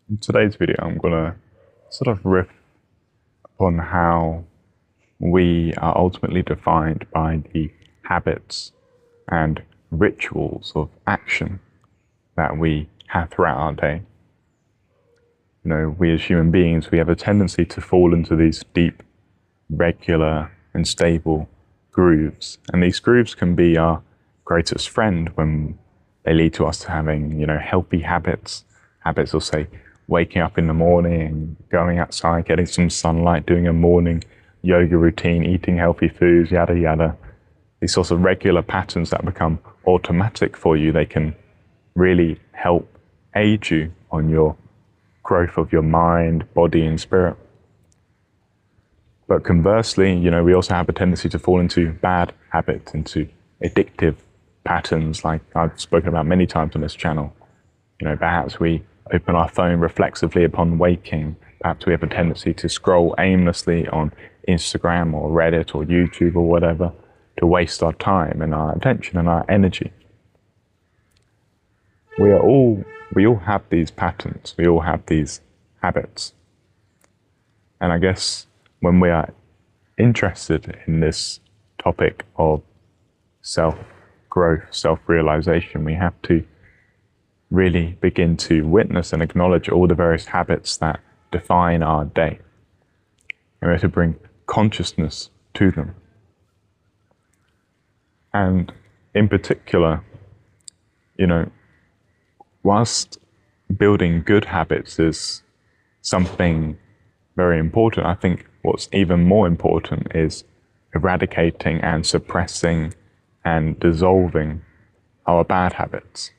In today's video, I'm going to sort of riff upon how we are ultimately defined by the habits and rituals of action that we have throughout our day. You know, we as human beings, we have a tendency to fall into these deep, regular and stable grooves. And these grooves can be our greatest friend when they lead to us having, healthy habits. Habits will say, waking up in the morning, going outside, getting some sunlight, doing a morning yoga routine, eating healthy foods, yada, yada. These sorts of regular patterns that become automatic for you, they can really help aid you on your growth of your mind, body, and spirit. But conversely, we also have a tendency to fall into bad habits, into addictive patterns, like I've spoken about many times on this channel. Perhaps we open our phone reflexively upon waking. Perhaps we have a tendency to scroll aimlessly on Instagram or Reddit or YouTube or whatever to waste our time and our attention and our energy. We all have these patterns. We all have these habits. And I guess when we are interested in this topic of self-growth, self-realization, we have to really begin to witness and acknowledge all the various habits that define our day. And we have to bring consciousness to them. And in particular, whilst building good habits is something very important, I think what's even more important is eradicating and suppressing and dissolving our bad habits.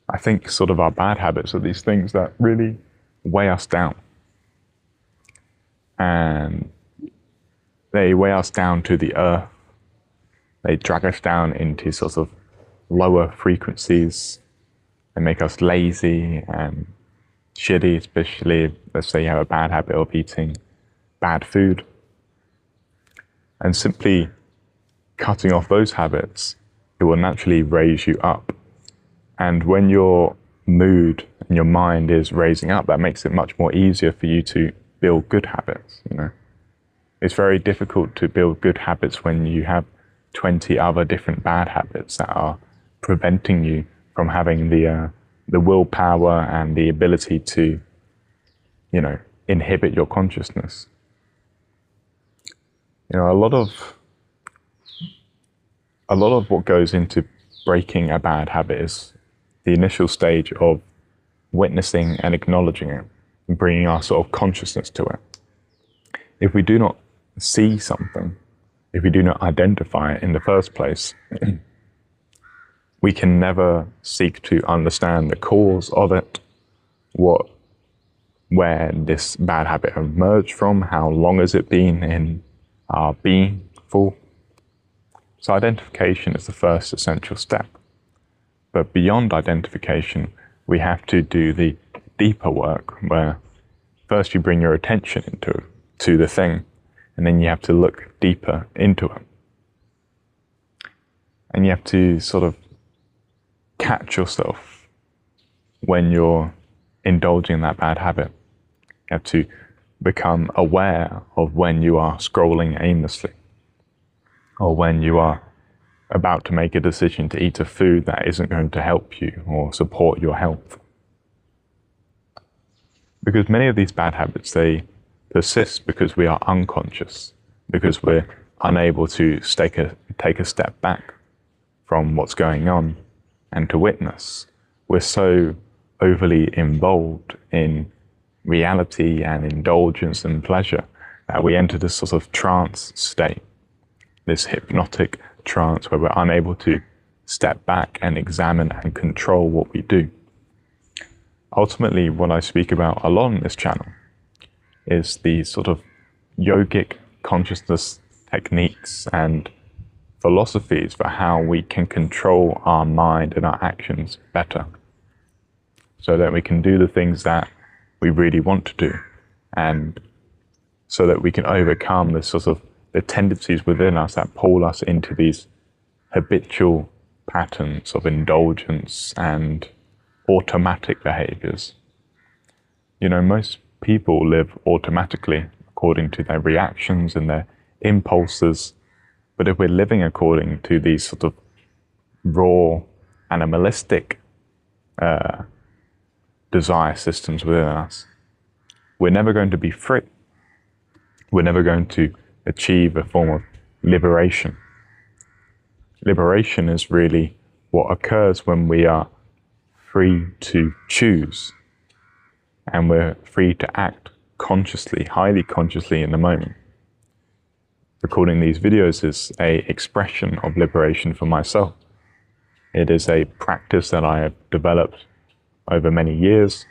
I think sort of our bad habits are these things that really weigh us down. And they weigh us down to the earth. They drag us down into sort of lower frequencies. They make us lazy and shitty, especially if, let's say, you have a bad habit of eating bad food. And simply cutting off those habits, it will naturally raise you up. And when your mood and your mind is raising up, that makes it much more easier for you to build good habits. It's very difficult to build good habits when you have 20 other different bad habits that are preventing you from having the willpower and the ability to, inhibit your consciousness. A lot of what goes into breaking a bad habit is the initial stage of witnessing and acknowledging it and bringing our sort of consciousness to it. If we do not see something, if we do not identify it in the first place, we can never seek to understand the cause of it, where this bad habit emerged from, how long has it been in our being for. So identification is the first essential step. But beyond identification, we have to do the deeper work, where first you bring your attention to the thing, and then you have to look deeper into it. And you have to sort of catch yourself when you're indulging in that bad habit. You have to become aware of when you are scrolling aimlessly, or when you are about to make a decision to eat a food that isn't going to help you or support your health. Because many of these bad habits, they persist because we are unconscious, because we're unable to take a step back from what's going on and to witness. We're so overly involved in reality and indulgence and pleasure that we enter this sort of trance state, this hypnotic trance where we're unable to step back and examine and control what we do. Ultimately, what I speak about a lot on this channel is the sort of yogic consciousness techniques and philosophies for how we can control our mind and our actions better, so that we can do the things that we really want to do, and so that we can overcome this sort of the tendencies within us that pull us into these habitual patterns of indulgence and automatic behaviors. You know, most people live automatically according to their reactions and their impulses. But if we're living according to these sort of raw, animalistic desire systems within us, we're never going to be free. We're never going to achieve a form of liberation. Liberation is really what occurs when we are free to choose, and we're free to act consciously, highly consciously in the moment. Recording these videos is an expression of liberation for myself. It is a practice that I have developed over many years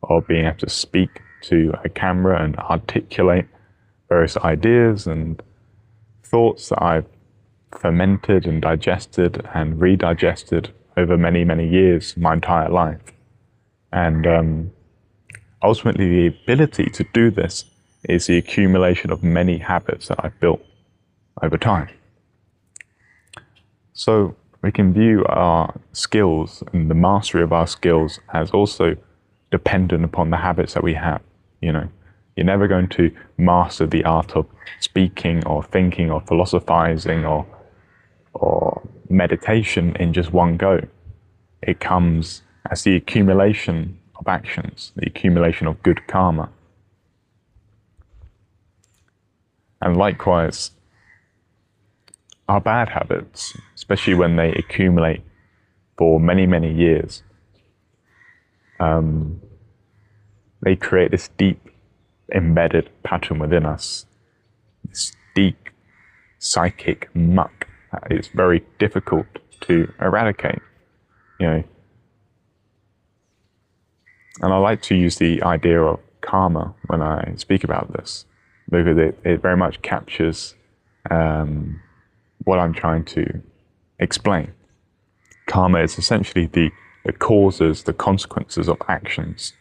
of being able to speak to a camera and articulate various ideas and thoughts that I've fermented and digested and redigested over many, many years, my entire life. And ultimately, the ability to do this is the accumulation of many habits that I've built over time. So we can view our skills and the mastery of our skills as also dependent upon the habits that we have. You know, you're never going to master the art of speaking or thinking or philosophizing or meditation in just one go. It comes as the accumulation of actions, the accumulation of good karma. And likewise, our bad habits, especially when they accumulate for many, many years, they create this deep embedded pattern within us, this deep psychic muck that is very difficult to eradicate, you know. And I like to use the idea of karma when I speak about this, because it very much captures what I'm trying to explain. Karma is essentially the causes, the consequences of actions.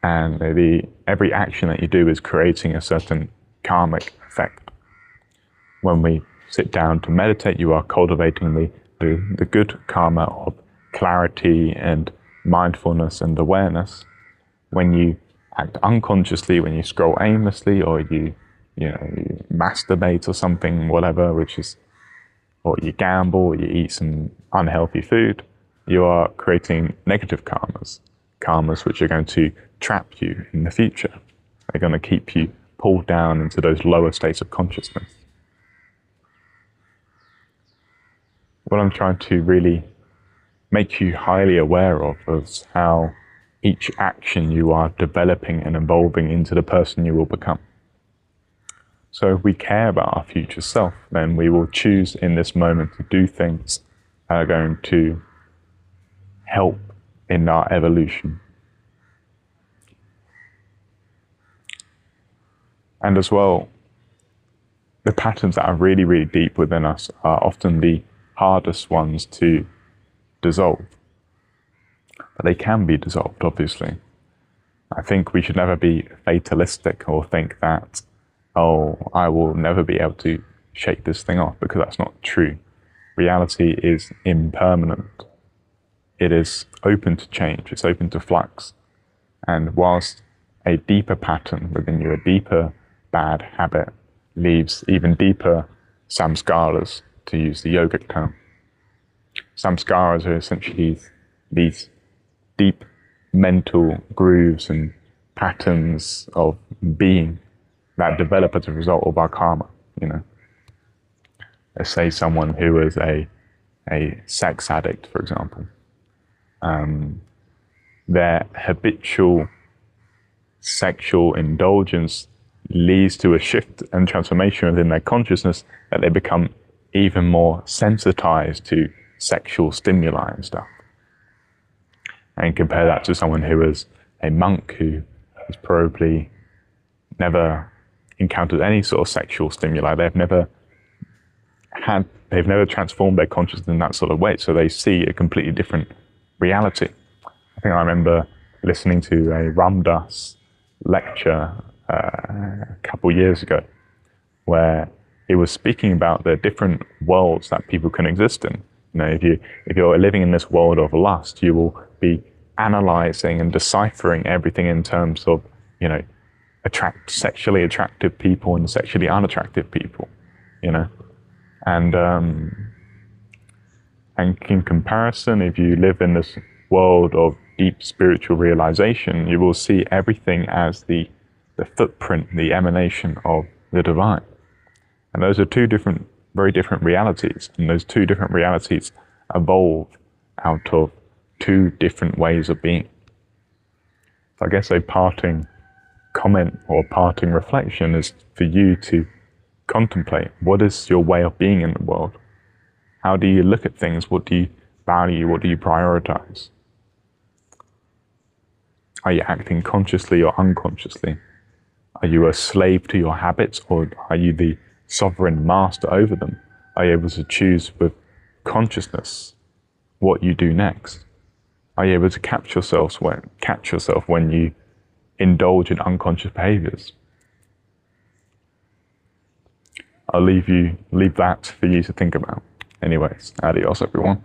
And every action that you do is creating a certain karmic effect. When we sit down to meditate, you are cultivating the good karma of clarity and mindfulness and awareness. When you act unconsciously, when you scroll aimlessly, or you masturbate or something, whatever, or you gamble, or you eat some unhealthy food, you are creating negative karmas which are going to trap you in the future. They're going to keep you pulled down into those lower states of consciousness. What I'm trying to really make you highly aware of is how each action you are developing and evolving into the person you will become. So if we care about our future self, then we will choose in this moment to do things that are going to help in our evolution. And as well, the patterns that are really, really deep within us are often the hardest ones to dissolve. But they can be dissolved, obviously. I think we should never be fatalistic or think that, oh, I will never be able to shake this thing off, because that's not true. Reality is impermanent. It is open to change. It's open to flux. And whilst a deeper pattern within you, a deeper bad habit, leaves even deeper samskaras, to use the yogic term. Samskaras are essentially these deep mental grooves and patterns of being that develop as a result of our karma, you know. Let's say someone who is a sex addict, for example. Their habitual sexual indulgence leads to a shift and transformation within their consciousness, that they become even more sensitized to sexual stimuli and stuff. And compare that to someone who is a monk who has probably never encountered any sort of sexual stimuli. They've never transformed their consciousness in that sort of way, so they see a completely different reality. I think I remember listening to a Ram Dass lecture a couple years ago, where he was speaking about the different worlds that people can exist in. You know, if you're living in this world of lust, you will be analyzing and deciphering everything in terms of, sexually attractive people and sexually unattractive people, and in comparison, if you live in this world of deep spiritual realization, you will see everything as the footprint, the emanation of the divine. And those are two very different realities. And those two different realities evolve out of two different ways of being. So I guess a parting comment or parting reflection is for you to contemplate, what is your way of being in the world? How do you look at things? What do you value? What do you prioritize? Are you acting consciously or unconsciously? Are you a slave to your habits, or are you the sovereign master over them? Are you able to choose with consciousness what you do next? Are you able to catch yourself when you indulge in unconscious behaviors? I'll leave that for you to think about. Anyways, adios everyone.